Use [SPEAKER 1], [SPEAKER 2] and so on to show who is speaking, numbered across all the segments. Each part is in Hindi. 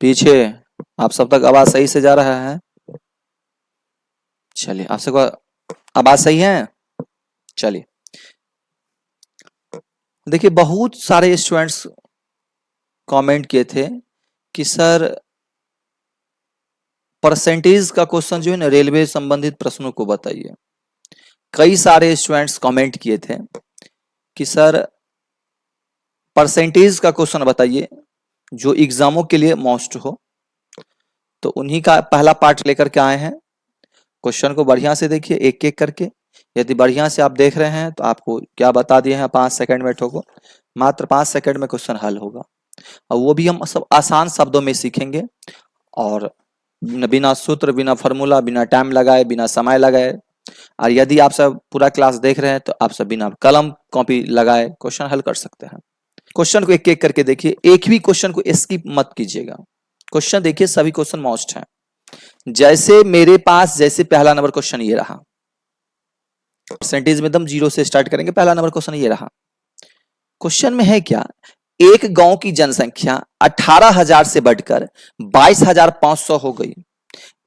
[SPEAKER 1] पीछे आप सब तक आवाज सही से जा रहा है? चलिए, आप सबको आवाज सही है? चलिए, देखिए बहुत सारे स्टूडेंट्स कमेंट किए थे कि सर परसेंटेज का क्वेश्चन जो है ना रेलवे संबंधित प्रश्नों को बताइए। कई सारे स्टूडेंट्स कमेंट किए थे कि सर परसेंटेज का क्वेश्चन बताइए जो एग्जामों के लिए मोस्ट हो। तो उन्हीं का पहला पार्ट लेकर के आए हैं। क्वेश्चन को बढ़िया से देखिए एक एक करके। यदि बढ़िया से आप देख रहे हैं तो आपको क्या बता दिए हैं, 5 सेकंड में ठोको, मात्र 5 सेकंड में क्वेश्चन हल होगा और वो भी हम सब आसान शब्दों में सीखेंगे और बिना सूत्र, बिना फॉर्मूला, बिना टाइम लगाए, बिना समय लगाए। और यदि आप सब पूरा क्लास देख रहे हैं तो आप सब बिना कलम कॉपी लगाए क्वेश्चन हल कर सकते हैं। क्वेश्चन को एक एक करके देखिए, एक भी क्वेश्चन को स्किप मत कीजिएगा। क्वेश्चन देखिए, सभी क्वेश्चन मोस्ट हैं। जैसे मेरे पास जैसे पहला नंबर क्वेश्चन ये रहा, परसेंटेज में एकदम 0 से स्टार्ट करेंगे। पहला नंबर क्वेश्चन ये रहा। क्वेश्चन में है क्या, एक गांव की जनसंख्या 18,000 से बढ़कर 22,500 हो गई।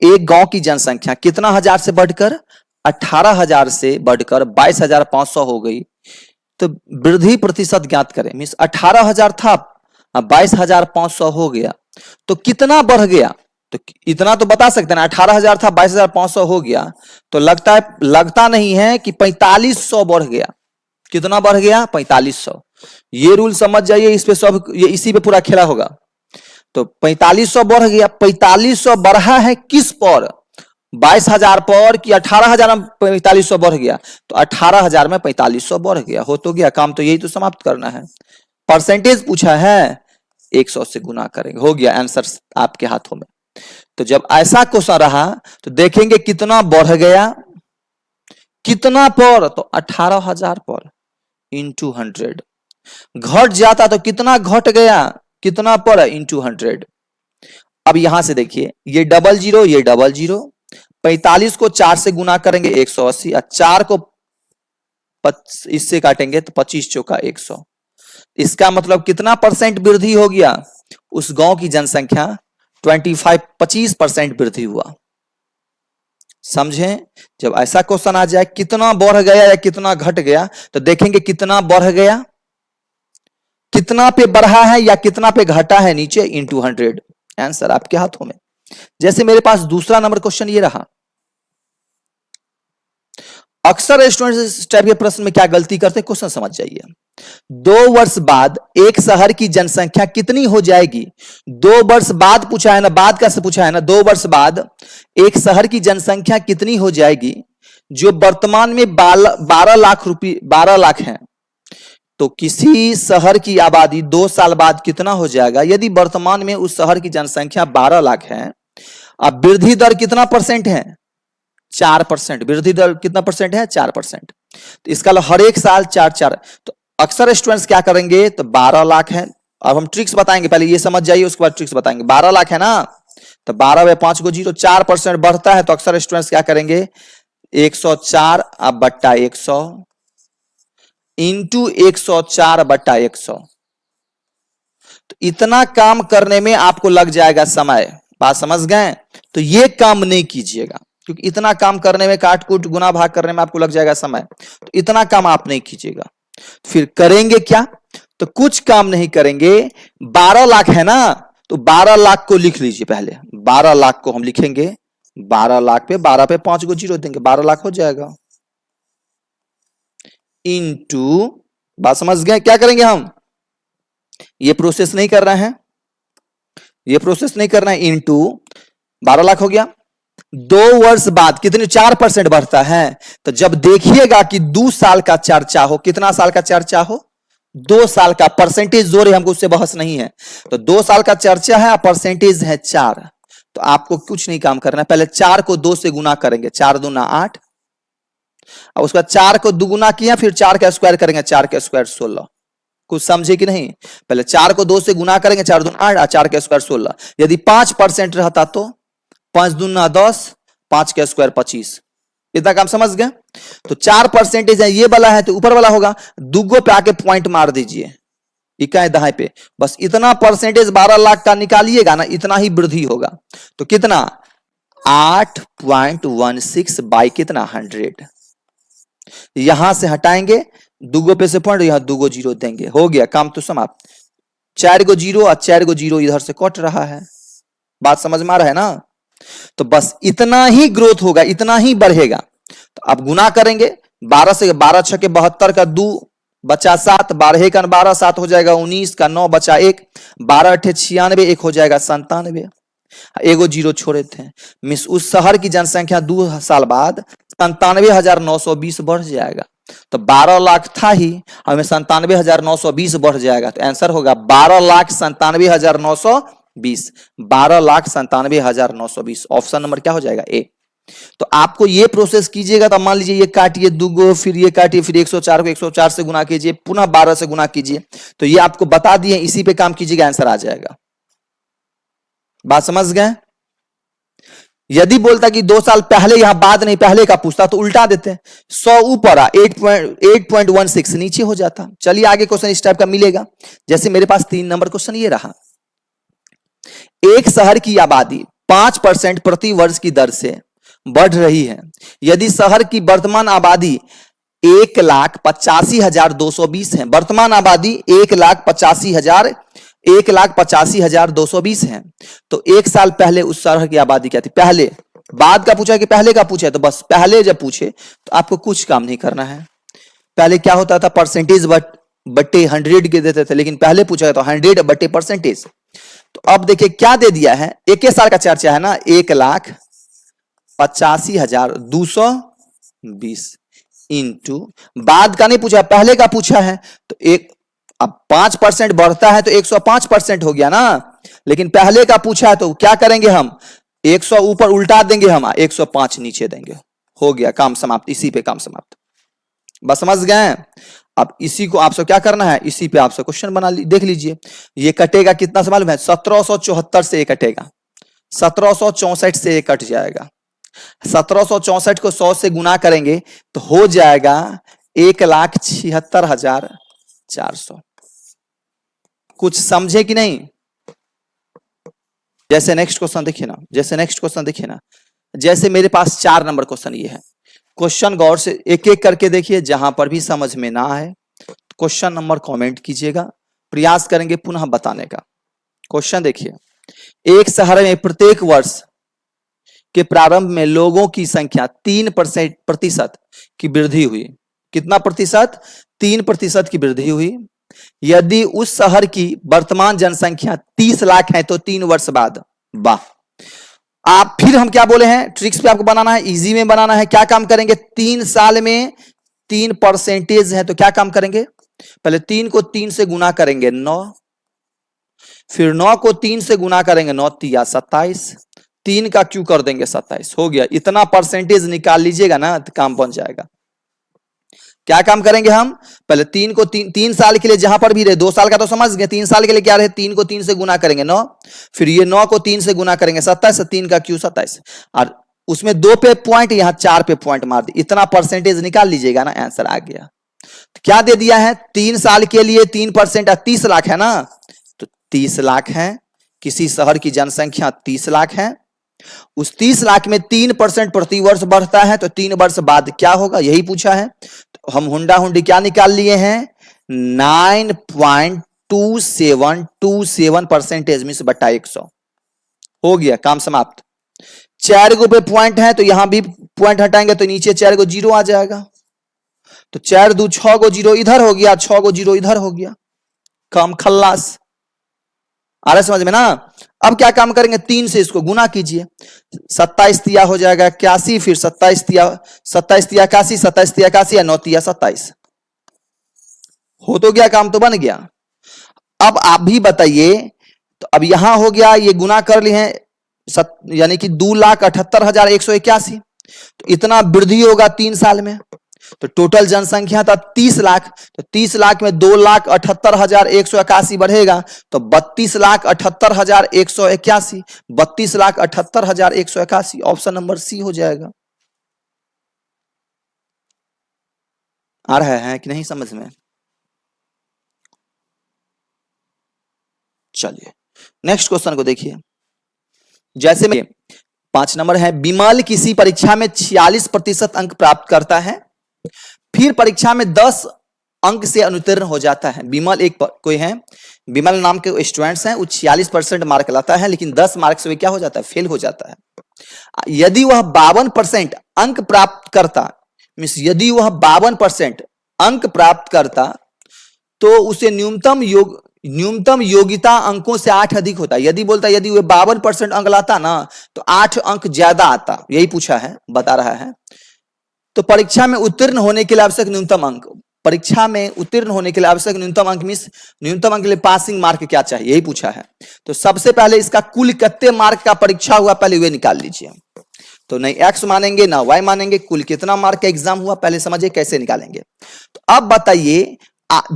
[SPEAKER 1] एक गांव की जनसंख्या कितना हजार से बढ़कर 18,000 से बढ़कर 22,500 हो गई। तो वृद्धि प्रतिशत ज्ञात करें। मीन्स 18,000 था, 22,500 हो गया, तो कितना बढ़ गया? तो इतना तो बता सकते हैं ना, 18,000 था 22,500 हो गया, तो लगता नहीं है कि 4500 बढ़ गया। कितना बढ़ गया? 4500। ये रूल समझ जाइए, इस पे सब ये इसी पे पूरा खेला होगा। तो 4500 बढ़ गया। 4500 बढ़ा है किस पर? 22,000 पर कि 18,000 में 4500 बढ़ गया? तो 18,000 में 4500 बढ़ गया। हो तो गया काम, तो यही तो समाप्त करना है। परसेंटेज पूछा है, 100 से गुना करेंगे, हो गया आंसर आपके हाथों में। तो जब ऐसा क्वेश्चन रहा तो देखेंगे कितना बढ़ गया, कितना पर? तो 18,000 पर इंटू 100। घट जाता तो कितना घट गया, कितना पर? इंटू 100। अब यहां से देखिए, ये डबल जीरो, ये डबल जीरो। 45 को 4 से गुना करेंगे 180, और 4 को इससे काटेंगे तो 25 चौका 100। इसका मतलब कितना परसेंट वृद्धि हो गया? उस गांव की जनसंख्या 25% वृद्धि हुआ। समझें? जब ऐसा क्वेश्चन आ जाए कितना बढ़ गया या कितना घट गया, तो देखेंगे कितना बढ़ गया, कितना पे बढ़ा है या कितना पे घटा है, नीचे इंटू 100। आंसर आपके हाथों में। जैसे मेरे पास दूसरा नंबर क्वेश्चन ये रहा। अक्सर स्टूडेंट्स इस टाइप के प्रश्न में क्या गलती करते हैं, क्वेश्चन समझ जाइए। 2 वर्ष बाद एक शहर की जनसंख्या कितनी हो जाएगी? 2 वर्ष बाद पूछा है ना, बाद का से पूछा है ना। 2 वर्ष बाद एक शहर की जनसंख्या कितनी हो जाएगी जो वर्तमान में 12 लाख है। तो किसी शहर की आबादी 2 साल बाद कितना हो जाएगा? यदि वर्तमान में उस शहर की जनसंख्या 12 लाख है, अब वृद्धि दर कितना परसेंट है? 4%। वृद्धि दर कितना परसेंट है? 4%। तो इसका हर एक साल 4-4। तो अक्सर स्टूडेंट्स क्या करेंगे, तो 12 लाख है। अब हम ट्रिक्स बताएंगे, पहले ये समझ जाइए, उसके बाद ट्रिक्स बताएंगे। 12 लाख है ना, तो 12 में 5 को 0, 4% बढ़ता है। तो अक्सर स्टूडेंट्स क्या करेंगे, 104 अब बट्टा 100 इंटू 104 बट्टा 100। तो इतना काम करने में आपको लग जाएगा समय। बात समझ गए? तो ये काम नहीं कीजिएगा, क्योंकि इतना काम करने में, काट कूट गुना भाग करने में आपको लग जाएगा समय। तो इतना काम आप नहीं कीजिएगा। फिर करेंगे क्या, तो कुछ काम नहीं करेंगे। 12 लाख है ना, तो 12 लाख को लिख लीजिए। पहले 12 लाख को हम लिखेंगे, 12 लाख पे 12 पे 5 को 0 देंगे, 12 लाख हो जाएगा। इंटू, बात समझ गए? क्या करेंगे हम, ये प्रोसेस नहीं कर रहे हैं, ये प्रोसेस नहीं करना है। इंटू 12 लाख हो गया। 2 वर्ष बाद कितने? 4% बढ़ता है। तो जब देखिएगा कि 2 साल का चर्चा हो, कितना साल का चर्चा हो? 2 साल का। परसेंटेज जोर है, हमको उससे बहस नहीं है। तो 2 साल का चर्चा है, परसेंटेज है 4। तो आपको कुछ नहीं काम करना है। पहले 4 को 2 से गुना करेंगे, 4 दूना 8। और उसका 4 को दुगुना किया, फिर 4 का स्क्वायर करेंगे, 4 का स्क्वायर 16। कुछ समझे कि नहीं? पहले 4 को 2 से गुना करेंगे, 4 दूना 8 और 4 का स्क्वायर 16। यदि 5% रहता तो 5 दूना 10, 5 का स्क्वायर 25। इतना काम समझ गए? तो 4% है, ये वाला है तो ऊपर वाला होगा। दुगो पे आके पॉइंट मार दीजिए, इकाई दहाई पे, बस इतना परसेंटेज 12 लाख का निकालिएगा ना, इतना ही वृद्धि होगा। तो कितना 8.16 बाई कितना 100, यहां से हटाएंगे दूगो पे से पॉइंट, यहां दूगो जीरो देंगे, हो गया काम तो समाप्त। 4 गो जीरो और 4 गो जीरो इधर से कट रहा है, बात समझ में आ रहा है ना। तो बस इतना ही ग्रोथ होगा, इतना ही बढ़ेगा। तो अब गुना करेंगे 12 से, 12 6 के 72 का 2 बचा 7, 12 का 12 7 हो जाएगा 19 का 9 बचा 1, 12 8 96, 1 हो जाएगा 97, एगो जीरो छोड़े थे। मिस उस शहर की जनसंख्या 2 साल बाद 97,920 बढ़ जाएगा। तो 12 लाख था ही, हमें 97,920 बढ़ जाएगा। तो आंसर होगा 12,97,920, 12,97,920। ऑप्शन नंबर क्या हो जाएगा ए। तो आपको ये प्रोसेस कीजिएगा, तो मान लीजिए ये काटिए दूगो, फिर ये काटिए, फिर 104 को 104 से गुना कीजिए, पुनः 12 से गुना कीजिए। तो ये आपको बता दिए, इसी पे काम कीजिएगा, आंसर आ जाएगा। बात समझ गए। यदि बोलता कि 2 साल पहले, यहां बाद नहीं पहले का पूछता तो उल्टा देते, 100 ऊपर 8.16 नीचे हो जाता। चलिए आगे क्वेश्चन इस टाइप का मिलेगा। जैसे मेरे पास 3 नंबर क्वेश्चन ये रहा, एक शहर की आबादी 5% प्रति वर्ष की दर से बढ़ रही है। यदि शहर की वर्तमान आबादी 1,85,220 है, वर्तमान आबादी 1,85,220 है, तो एक साल पहले उस शहर की आबादी क्या थी। पहले, बाद का पूछा कि पहले का पूछा, तो बस पहले जब पूछे तो आपको कुछ काम नहीं करना है। पहले क्या होता था, परसेंटेज बट्टे 100 के देते थे, लेकिन पहले पूछा तो 100 बट्टे परसेंटेज। तो अब देखिए क्या दे दिया है, एक साल का चर्चा है ना, 1,85,220 इंटू, बाद का नहीं पूछा, पहले का पूछा है। तो एक, अब 5% बढ़ता है तो 105% हो गया ना, लेकिन पहले का पूछा है तो क्या करेंगे हम, 100 ऊपर उल्टा देंगे, हम 105 नीचे देंगे, हो गया काम समाप्त। इसी पे काम समाप्त, बस समझ गए। अब इसी को आपसे क्या करना है, इसी पे आपसे क्वेश्चन बना देख लीजिए। ये कटेगा कितना से मालूम है, 1774 से ये कटेगा, 1764 से ये कट जाएगा। 1764 को 100 से गुना करेंगे तो हो जाएगा 1,76,400। कुछ समझे कि नहीं। जैसे नेक्स्ट क्वेश्चन देखिए ना, जैसे मेरे पास 4 नंबर क्वेश्चन ये है। क्वेश्चन गौर से एक एक करके देखिए, जहां पर भी समझ में ना आए क्वेश्चन नंबर कमेंट कीजिएगा, प्रयास करेंगे पुनः बताने का। क्वेश्चन देखिए, एक शहर में प्रत्येक वर्ष के प्रारंभ में लोगों की संख्या 3% की वृद्धि हुई। कितना प्रतिशत, 3% की वृद्धि हुई। यदि उस शहर की वर्तमान जनसंख्या 30 लाख है तो 3 वर्ष बाद, वाह। आप फिर हम क्या बोले हैं, ट्रिक्स पे आपको बनाना है, इजी में बनाना है। क्या काम करेंगे, 3 साल में 3% है तो क्या काम करेंगे, पहले 3 को 3 से गुना करेंगे 9, फिर 9 को 3 से गुना करेंगे 9 तिया 27, 3 का क्यू कर देंगे 27, हो गया। इतना परसेंटेज निकाल लीजिएगा ना तो काम बन जाएगा। क्या काम करेंगे हम, पहले 3 को 3 साल के लिए जहां पर भी रहे, 2 साल का तो समझ गए, 3 साल के लिए क्या रहे, 3 को 3 से गुना करेंगे 9, फिर ये 9 को 3 से गुना करेंगे 27, 3 का क्यू 27, और उसमें 2 पे पॉइंट, यहां 4 पे पॉइंट मार दी, इतना परसेंटेज निकाल लीजिएगा ना, आंसर आ गया। तो क्या दे दिया है, 3 साल के लिए 3%, 30 लाख है ना, तो 30 लाख है। किसी शहर की जनसंख्या 30 लाख है, उस 30 लाख में 3% प्रति वर्ष बढ़ता है, तो 3 वर्ष बाद क्या होगा, यही पूछा है। तो हम हुंडा हुंडी क्या निकाल लिए हैं, 9.2727% मिस बट्टा 100, हो गया काम समाप्त। 4 गो पे पॉइंट है तो यहां भी पॉइंट हटाएंगे तो नीचे 4 गो जीरो आ जाएगा, तो 4 2 6 गो जीरो इधर हो गया, 6 गो जीरो इधर हो गया, काम खल्लास। आ रहा समझ में ना। अब क्या काम करेंगे, 3 से इसको गुना कीजिए, 27 तिया हो जाएगा 81, फिर 27 तिया 81, 27 तिया 81 या 9 तिया 27, हो तो गया, काम तो बन गया। अब आप भी बताइए, तो अब यहां हो गया, ये गुना कर लिए हैं, यानी कि 2,78,181, तो इतना वृद्धि होगा 3 साल में। तो टोटल जनसंख्या था 30 लाख, तो 30 लाख में 2,78,181 बढ़ेगा, तो 32,78,181, 32,78,181, ऑप्शन नंबर सी हो जाएगा। आ रहा है कि नहीं समझ में। चलिए नेक्स्ट क्वेश्चन को देखिए। जैसे में 5 नंबर है, विमल किसी परीक्षा में 46% अंक प्राप्त करता है, फिर परीक्षा में 10 अंक से अनुत्तीर्ण हो जाता है। विमल कोई है, विमल नाम के स्टूडेंट्स हैं, वो 46% मार्क लाता है, लेकिन 10 मार्क से वो क्या हो जाता है, फेल हो जाता है। यदि वह 52% अंक प्राप्त करता, मीन्स यदि वह 52% अंक प्राप्त करता तो उसे न्यूनतम योग्यता अंकों से 8 अधिक होता। यदि बोलता यदि वह 52% अंक लाता ना तो 8 अंक ज्यादा आता, यही पूछा है, बता रहा है। तो परीक्षा में उत्तीर्ण होने के लिए आवश्यक न्यूनतम अंक, परीक्षा में उत्तीर्ण होने के लिए आवश्यक न्यूनतम अंक मीन्स न्यूनतम अंक के लिए पासिंग मार्क क्या चाहिए, यही पूछा है। तो सबसे पहले इसका कुल कितने मार्क का परीक्षा हुआ पहले वे निकाल लीजिए। तो नहीं एक्स मानेंगे ना वाई मानेंगे, कुल कितना मार्क का एग्जाम हुआ पहले समझिए कैसे निकालेंगे। तो अब बताइए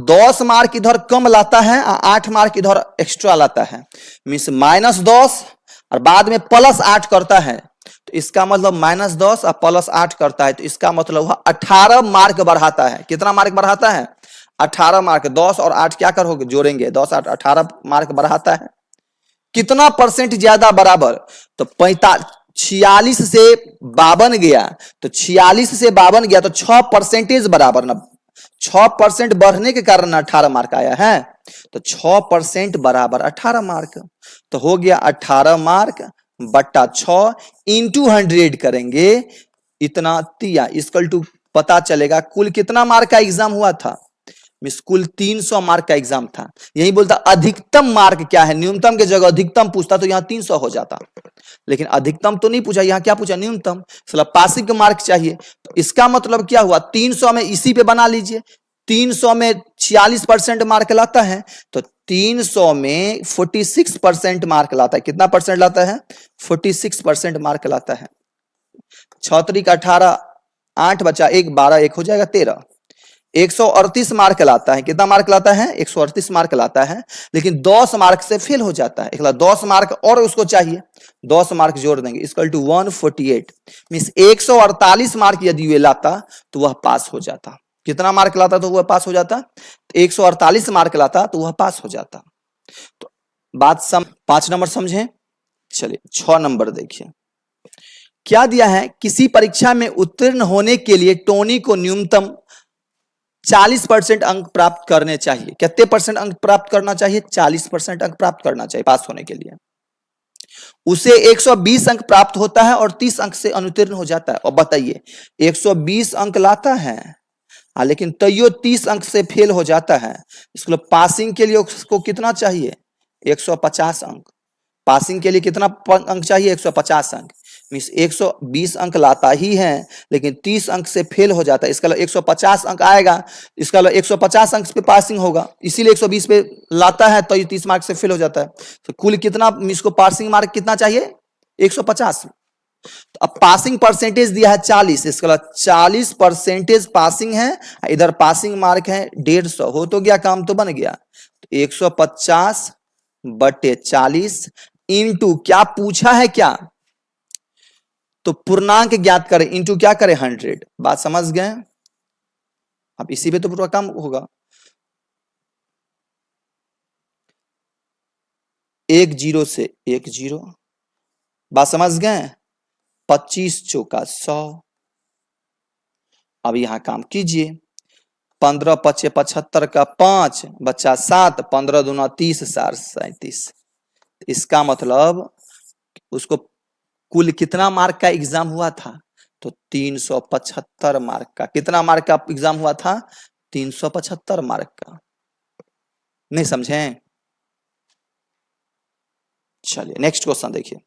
[SPEAKER 1] 10 मार्क इधर कम लाता है, 8 मार्क इधर एक्स्ट्रा लाता है, मीन्स -10 और बाद में +8 करता है। तो इसका मतलब -10 और +8 करता है, तो इसका मतलब वह 18 मार्क बढ़ाता है। कितना मार्क बढ़ाता है, 18 मार्क। 10 और 8 क्या करोगे, जोड़ेंगे, 10 8 18 मार्क बढ़ाता है। कितना परसेंट ज्यादा, बराबर। तो 46 से 52 गया, तो 46 से 52 गया तो 6% बराबर ना, 6% बढ़ने के कारण 18 मार्क आया है। तो 6% बराबर 18 मार्क, तो हो गया 18 मार्क बट्टा 6 इंटू 100 करेंगे, इतना तिया इक्वल टू पता चलेगा कुल कितना मार्क का एग्जाम हुआ था, मिस कुल 300 मार्क का एग्जाम था। यही बोलता अधिकतम मार्क क्या है, न्यूनतम के जगह अधिकतम पूछता तो यहां 300 हो जाता, लेकिन अधिकतम तो नहीं पूछा, यहां क्या पूछा, न्यूनतम। सला पासिंग का मार्क चाहिए, तो इसका मतलब क्या हुआ, 300 में इसी पे बना लीजिए, 300 में 46% मार्क लाता है, तो 300 में 46% मार्क लाता है। कितना परसेंट लाता है, 46% मार्क लाता है। 6 3 18, 8 बचा 1, 12 1 हो जाएगा 13, 138 मार्क लाता है। कितना मार्क लाता है, 138 मार्क लाता है, लेकिन 10 मार्क से फेल हो जाता है। 10 मार्क और उसको चाहिए, 10 मार्क जोड़ देंगे, इक्वल टू 148, मीन्स 148 मार्क यदि वे लाता तो वह पास हो जाता। कितना मार्क लाता तो वह पास हो जाता, 148 मार्क लाता तो वह पास हो जाता। तो बात 5 नंबर समझे। चलिए 6 नंबर देखिए, क्या दिया है, किसी परीक्षा में उत्तीर्ण होने के लिए टोनी को न्यूनतम 40% अंक प्राप्त करने चाहिए। कितने परसेंट अंक प्राप्त करना चाहिए, 40% अंक प्राप्त करना चाहिए पास होने के लिए। उसे 120 अंक प्राप्त होता है और 30 अंक से अनुत्तीर्ण हो जाता है। और बताइए 120 अंक लाता है, लेकिन तैयो 30 अंक से फेल हो जाता है। इसको पासिंग के लिए उसको कितना चाहिए, 150 अंक। पासिंग के लिए कितना अंक चाहिए, 150 अंक, मीन्स 120 अंक लाता ही है, लेकिन 30 अंक से फेल हो जाता है। इसका 150 अंक आएगा, इसका 150 अंक पे पासिंग होगा, इसीलिए 120 पे लाता है, तो 30 मार्क से फेल हो जाता है। तो कुल कितना, इसको पासिंग मार्क कितना चाहिए, 150। तो अब पासिंग परसेंटेज दिया है 40, इसका 40% पासिंग है, इधर पासिंग मार्क है 150, हो तो गया, काम तो बन गया। तो 150 बटे 40 इंटू क्या पूछा है, क्या तो पूर्णांक ज्ञात करें, इंटू क्या करें 100। बात समझ गए, अब इसी पे तो पूरा काम होगा। 1 0 से 1 0, बात समझ गए, 25 चौका 100। अब यहां काम कीजिए, 15 5 75 का 5 बच्चा 7, 15 दूना 30, 4 37। इसका मतलब उसको कुल कितना मार्क का एग्जाम हुआ था, तो 375 मार्क का। कितना मार्क का एग्जाम हुआ था, 375 मार्क का। नहीं समझे, चलिए नेक्स्ट क्वेश्चन देखिए,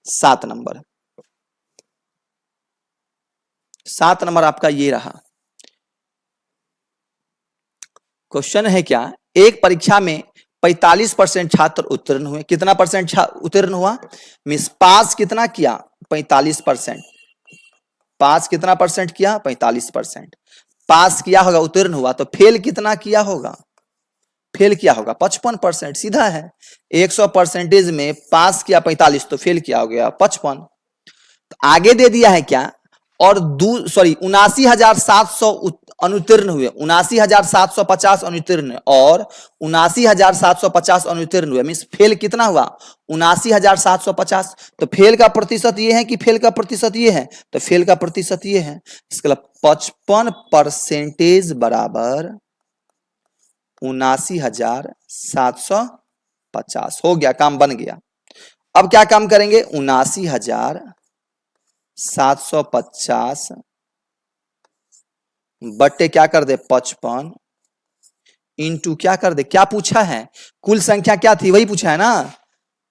[SPEAKER 1] 7 नंबर। 7 नंबर आपका ये रहा, क्वेश्चन है क्या, एक परीक्षा में 45% छात्र उत्तीर्ण हुए। कितना परसेंट उत्तीर्ण हुआ, मिस पास कितना किया, 45%। पास कितना परसेंट किया, 45%। पास किया होगा, उत्तीर्ण हुआ, तो फेल कितना किया होगा, फेल किया होगा 55%। सीधा है, 100% में पास किया 45, तो फेल किया हो गया 55। तो आगे दे दिया है क्या, और 79,700 अनुत्तीर्ण हुए, 79,750 अनुत्तीर्ण और 79,750 अनुत्तीर्ण हुए, मीन्स फेल कितना हुआ 79,750। तो फेल का प्रतिशत ये है कि फेल का प्रतिशत ये है, तो फेल का प्रतिशत ये है, इसका 55% बराबर 79,750 हो गया, काम बन गया। अब क्या काम करेंगे, 79,750 बट्टे क्या कर दे 55 इंटू क्या कर दे, क्या पूछा है, कुल संख्या क्या थी वही पूछा है ना,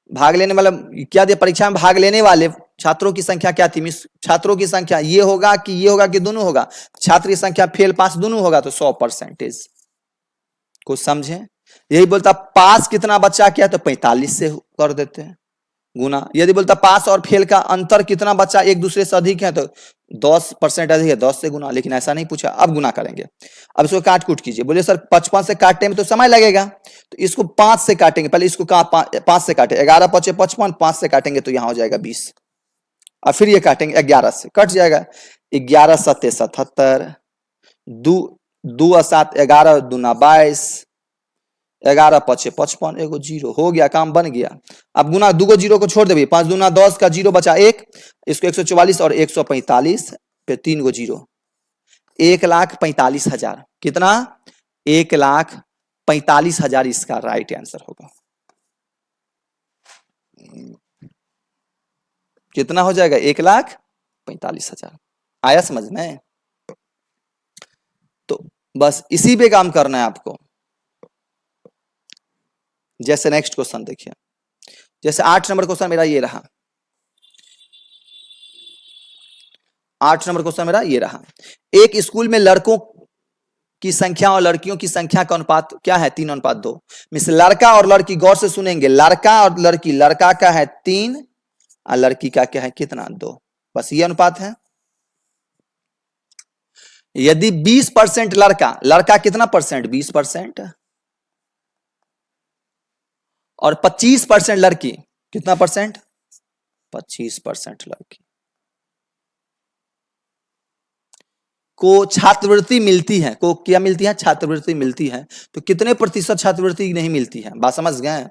[SPEAKER 1] भाग लेने वाला क्या दिया, परीक्षा में भाग लेने वाले छात्रों की संख्या क्या थी, मिस छात्रों की संख्या ये होगा कि ये होगा कि दोनों होगा, छात्र की संख्या फेल पास दोनों होगा, तो 100% कुछ समझे। यही बोलता पास कितना बच्चा क्या, तो 45 से कर देते हैं गुना। यदि बोलता पास और फेल का अंतर कितना बच्चा एक दूसरे से अधिक है, तो 10% अधिक है, 10 से गुना, लेकिन ऐसा नहीं पूछा। अब गुना करेंगे, अब इसको काट कूट कीजिए। बोले सर 55 से काटने में तो समय लगेगा, तो इसको 5 से काटेंगे, पहले इसको 5 से काटे, 11 5 55, 5 से काटेंगे तो यहां हो जाएगा 20, और फिर ये काटेंगे 11 से, कट जाएगा 11 7 77, 2 7 11 दूना 22, 11 5 55, एगो जीरो हो गया, काम बन गया। अब गुना, दो जीरो को छोड़ देंगे, 5 दूना 10 का जीरो बचा 1, इसको 144 और 145 पे 3 गो जीरो, 1,45,000 कितना, 1,45,000 इसका राइट आंसर होगा। कितना हो जाएगा, 1,45,000। आया समझ में। तो बस इसी पे काम करना है आपको। जैसे नेक्स्ट क्वेश्चन देखिए, जैसे 8 नंबर क्वेश्चन मेरा ये रहा, 8 नंबर क्वेश्चन मेरा ये रहा, एक स्कूल में लड़कों की संख्या और लड़कियों की संख्या का अनुपात क्या है, 3:2। मिस लड़का और लड़की, गौर से सुनेंगे, लड़का और लड़की, लड़का का है 3 और लड़की का क्या है कितना, 2, बस ये अनुपात है। यदि 20% लड़का, लड़का कितना परसेंट, 20%, और 25% लड़की, कितना परसेंट, 25% लड़की को छात्रवृत्ति मिलती है, को क्या मिलती है, छात्रवृत्ति मिलती है, तो कितने प्रतिशत छात्रवृत्ति नहीं मिलती है, बात समझ गए।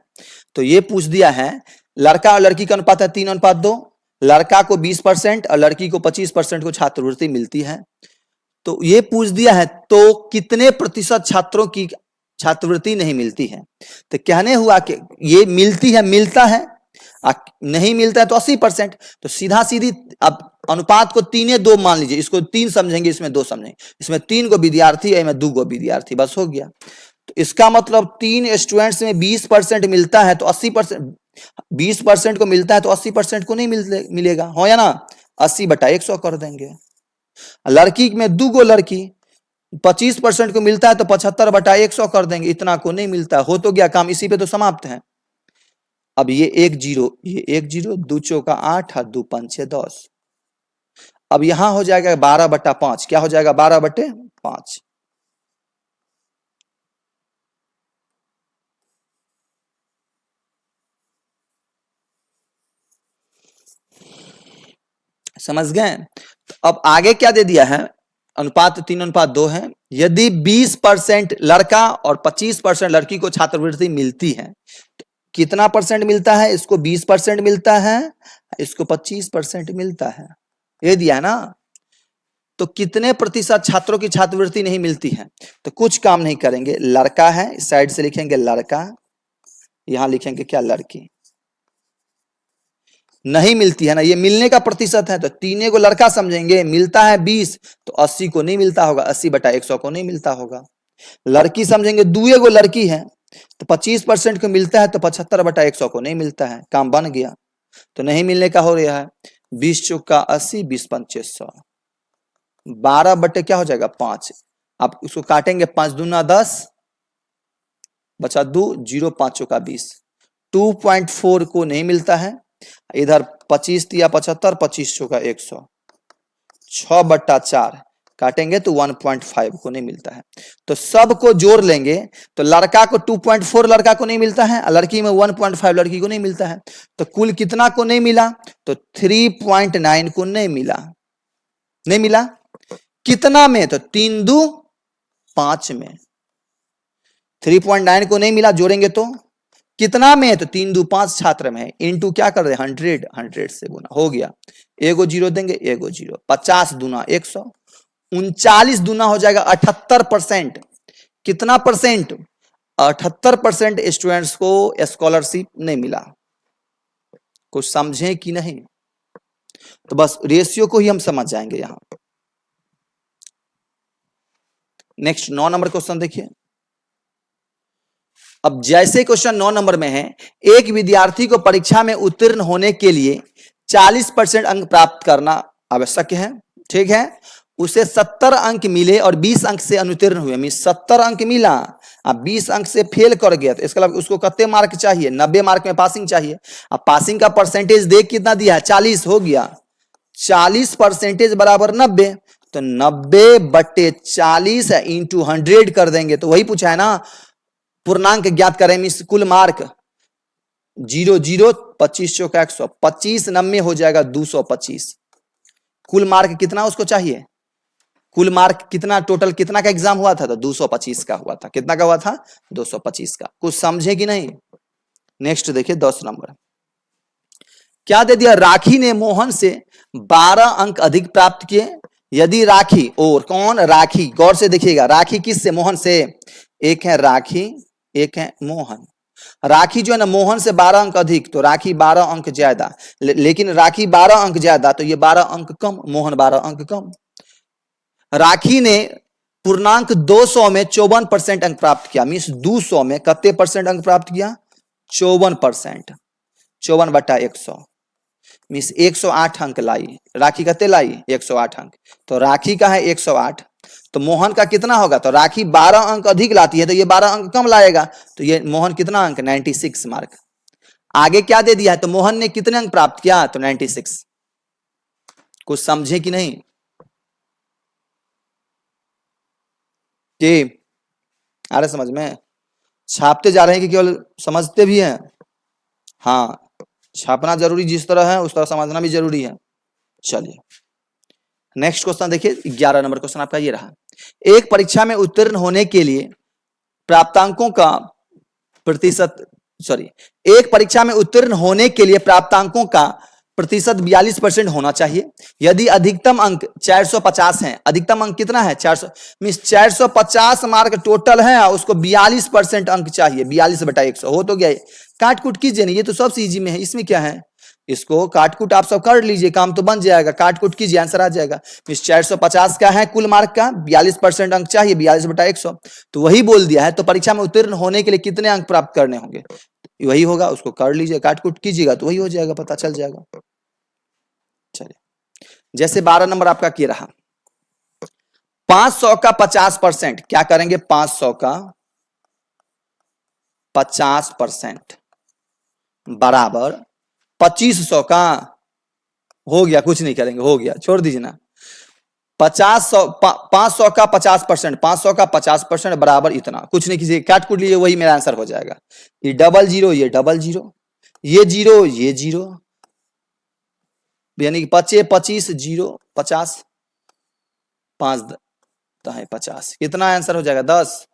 [SPEAKER 1] तो ये पूछ दिया है, लड़का और लड़की का अनुपात है 3:2, लड़का को 20% और लड़की को 25% को छात्रवृत्ति मिलती है। तो ये पूछ दिया है, तो कितने प्रतिशत छात्रों की छात्रवृत्ति नहीं मिलती है। तो कहने हुआ कि ये मिलती है, मिलता है, नहीं मिलता है तो 80%। तो सीधा सीधी अब अनुपात को 3:2 मान लीजिए, इसको 3 समझेंगे, इसमें 2 समझेंगे, इसमें 3 गो विद्यार्थी है, इसमें 2 गो विद्यार्थी, बस हो गया। तो इसका मतलब 3 स्टूडेंट्स में 20% मिलता है तो 80%, 20% को मिलता है तो 80% को नहीं मिलेगा, हो या ना, 80/100 कर देंगे। लड़की में 2 गो लड़की, 25% को मिलता है तो 75/100 कर देंगे, इतना को नहीं मिलता, हो तो गया काम, इसी पे तो समाप्त है। अब ये 1 0, ये 1 0, 2 चौका 8 और 2 5 6 10। अब यहां हो जाएगा 12/5, क्या हो जाएगा 12/5। समझ गए। तो अब आगे क्या दे दिया है, अनुपात 3:2 है। यदि 20% लड़का और 25% लड़की को छात्रवृत्ति मिलती है, तो कितना परसेंट मिलता है, इसको 20% मिलता है, इसको 25% मिलता है, ये दिया है ना। तो कितने प्रतिशत छात्रों की छात्रवृत्ति नहीं मिलती है, तो कुछ काम नहीं करेंगे, लड़का है इस साइड से लिखेंगे लड़का, यहां लिखेंगे क्या, लड़की। नहीं मिलती है ना, ये मिलने का प्रतिशत है, तो 3 को लड़का समझेंगे, मिलता है 20 तो 80 को नहीं मिलता होगा, 80/100 को नहीं मिलता होगा। लड़की समझेंगे, 2 को लड़की है तो 25% को मिलता है तो 75/100 को नहीं मिलता है, काम बन गया। तो नहीं मिलने का हो रहा है 20 चौका 80, 20 पंचे 100, 12 बटे क्या हो जाएगा 5। आप उसको काटेंगे, 5 दूना 10 बचा 2, 0 5 चौका 20, 2.4 को नहीं मिलता है। इधर 25 दिया 75, 25 चौका 100, 6/4 काटेंगे तो 1.5 को नहीं मिलता है। तो सबको जोड़ लेंगे तो लड़का को 2.4 लड़का को नहीं मिलता है, लड़की में 1.5 लड़की को नहीं मिलता है, तो कुल कितना को नहीं मिला, तो 3.9 को नहीं मिला। नहीं मिला कितना में, तो 3 2 5 में, 3.9 को नहीं मिला, जोड़ेंगे तो कितना में है, तो 3 2 5 छात्र में है, इनटू क्या कर रहे हैं 100 से गुना, हो गया, एगो जीरो देंगे, एगो जीरो, 50 दूना 100, 39 दूना हो जाएगा 78%। कितना परसेंट, 78% स्टूडेंट्स को स्कॉलरशिप नहीं मिला। कुछ समझे कि नहीं, तो बस रेशियो को ही हम समझ जाएंगे यहां। नेक्स्ट 9 नंबर क्वेश्चन देखिए। अब जैसे क्वेश्चन 9 नंबर में है, एक विद्यार्थी को परीक्षा में उत्तीर्ण होने के लिए 40% अंक प्राप्त करना आवश्यक है, ठीक है। उसे 70 अंक मिले और 20 अंक से अनुत्तीर्ण हुए, मीन 70 अंक मिला, अब 20 अंक से फेल कर गया, तो इसका मतलब उसको कितने मार्क चाहिए, 90 मार्क में पासिंग चाहिए। अब पासिंग का परसेंटेज देख कितना दिया है, 40 हो गया, 40% बराबर 90, तो 90/40 इंटू 100 कर देंगे, तो वही पूछा है ना, पूर्णांक ज्ञात करें, मीन कुल मार्क 0 0 25 चौका 100, 25 90 हो जाएगा 225। कुल मार्क कितना उसको चाहिए, कुल मार्क कितना, टोटल कितना का एग्जाम हुआ था, तो 225 का हुआ था। कितना का हुआ था, 225 का। कुछ समझे कि नहीं। नेक्स्ट देखिए 10 नंबर क्या दे दिया, राखी ने मोहन से 12 अंक अधिक प्राप्त किए यदि राखी, और कौन, राखी, गौर से देखिएगा, राखी किस से, मोहन से, एक है राखी एक है मोहन। राखी जो है ना मोहन से 12 अंक अधिक, तो राखी 12 अंक ज्यादा, लेकिन राखी 12 अंक ज्यादा तो ये 12 अंक कम, मोहन 12 अंक कम। राखी ने पूर्णांक 200 में 54% अंक प्राप्त किया, मीन्स 200 में कितने परसेंट अंक प्राप्त किया, 54%, 54/100, मीन्स 108 अंक लाई। राखी कितने लाई, 108 अंक, तो राखी का है 108, तो मोहन का कितना होगा, तो राखी 12 अंक अधिक लाती है तो ये 12 अंक कम लाएगा, तो ये मोहन कितना अंक, 96 मार्क। आगे क्या दे दिया है, तो मोहन ने कितने अंक प्राप्त किया, तो 96। कुछ समझे कि नहीं, कि आ रहे समझ में, छापते जा रहे हैं कि केवल समझते भी हैं, हाँ छापना जरूरी जिस तरह है उस तरह समझना भी जरूरी है। चलिए नेक्स्ट क्वेश्चन देखिए, 11 नंबर क्वेश्चन आपका ये रहा, एक परीक्षा में उत्तीर्ण होने के लिए प्राप्तांकों का प्रतिशत, एक परीक्षा में उत्तीर्ण होने के लिए प्राप्तांकों का प्रतिशत 42% होना चाहिए यदि अधिकतम अंक 450 हैं। अधिकतम अंक कितना है, 400, मीन्स 450 मार्क टोटल है, उसको 42% अंक चाहिए, 42/100 हो तो गया। काट कूट कीजिए नहीं, ये तो सबसे इजी में है, इसमें क्या है, इसको काट कूट आप सब कर लीजिए, काम तो बन जाएगा, काट कूट कीजिए आंसर आ जाएगा। मीन्स 450 का है कुल मार्क का, 42% अंक चाहिए, 42/100, तो वही बोल दिया है, तो परीक्षा में उत्तीर्ण होने के लिए कितने अंक प्राप्त करने होंगे, वही होगा, उसको कर लीजिए, काट कूट कीजिएगा तो वही हो जाएगा, पता चल जाएगा। चलिए जैसे 12 नंबर आपका क्या रहा, 500 का 50%, क्या करेंगे, 500 का 50% बराबर 2500 का, हो गया, कुछ नहीं करेंगे, हो गया, छोड़ दीजिए ना। 500 का 50%, 500 का 50% बराबर इतना, कुछ नहीं कीजिए, काट कूट लीजिए, वही मेरा आंसर हो जाएगा। ये डबल जीरो, ये डबल जीरो, ये जीरो, ये जीरो, यानी कि 25 जीरो 50, 5 है 50, कितना आंसर हो जाएगा, 10।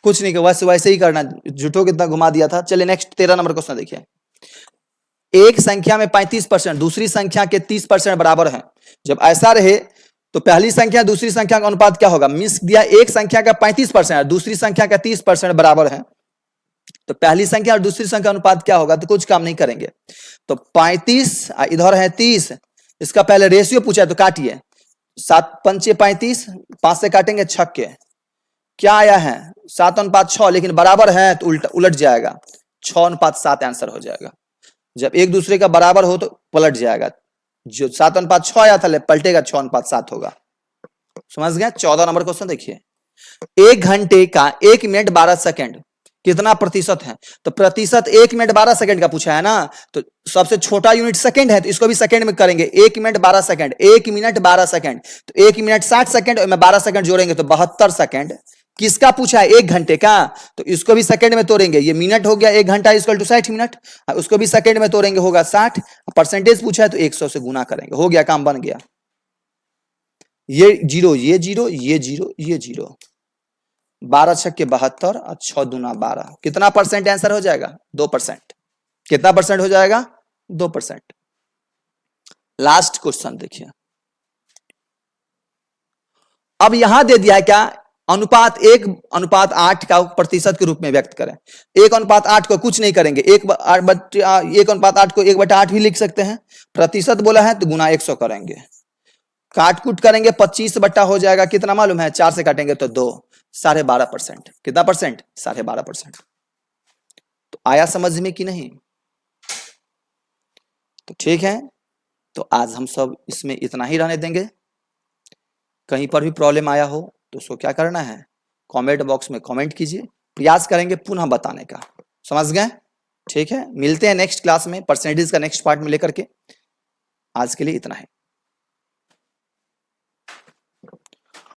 [SPEAKER 1] कुछ नहीं, वैसे वैसे ही करना, झूठो कितना घुमा दिया था। चलिए नेक्स्ट 13 नंबर क्वेश्चन देखिए, एक संख्या में 35% दूसरी संख्या के 30% बराबर है, जब ऐसा रहे तो पहली संख्या दूसरी संख्या का अनुपात क्या होगा, मीन्स दिया एक संख्या का 35% दूसरी संख्या का 30% बराबर है, तो पहली संख्या और दूसरी संख्या अनुपात क्या होगा, तो कुछ काम नहीं करेंगे, तो 35 इधर है 30, इसका पहले रेशियो पूछा है तो काटिए, 7 पंचे 35, 5 से काटेंगे छक्के, क्या आया है 7:6, लेकिन बराबर है तो उलट जाएगा, 6:7 आंसर हो जाएगा। जब एक दूसरे का बराबर हो तो पलट जाएगा, जो 7:6 आया था पलटेगा 6:7 होगा, समझ गए। 14 नंबर क्वेश्चन देखिए, 1 घंटे का 1 मिनट 12 सेकंड कितना प्रतिशत है, तो प्रतिशत 1 मिनट 12 सेकंड का पूछा है ना, तो सबसे छोटा यूनिट सेकंड है, तो इसको भी सेकंड में करेंगे, 1 मिनट 12 सेकंड, 1 मिनट 12 सेकंड, तो 1 मिनट 60 सेकंड और 12 सेकंड जोड़ेंगे तो 72 सेकंड। किसका पूछा है, 1 घंटे का, तो इसको भी सेकंड में तोड़ेंगे, ये मिनट हो गया, 1 घंटा इक्वल टू 60 मिनट, उसको भी सेकंड में तोड़ेंगे होगा 60, परसेंटेज पूछा है तो 100 से गुना करेंगे, हो गया, काम बन गया। ये जीरो, ये जीरो, ये जीरो, ये जीरो। 12 छक्के 72 और 6 दूना 12, कितना परसेंट आंसर हो जाएगा? 2%। कितना परसेंट हो जाएगा? 2%। लास्ट क्वेश्चन देखिए, अब यहां दे दिया है क्या? अनुपात 1:8 का प्रतिशत के रूप में व्यक्त करें। 1:8 को कुछ नहीं करेंगे, 1:8 को 1/8 भी लिख सकते हैं। प्रतिशत बोला है तो गुना 100 करेंगे, काट कूट करेंगे 25 बट्टा हो जाएगा, कितना मालूम है? 4 से काटेंगे तो 2, 12.5%। कितना परसेंट? 12.5%। तो आया समझ में कि नहीं? तो ठीक है, तो आज हम सब इसमें इतना ही रहने देंगे। कहीं पर भी प्रॉब्लम आया हो तो उसको क्या करना है? कमेंट बॉक्स में कमेंट कीजिए, प्रयास करेंगे पुनः बताने का। समझ गए? ठीक है, मिलते हैं नेक्स्ट क्लास में परसेंटेज का नेक्स्ट पार्ट में लेकर के। आज के लिए इतना है।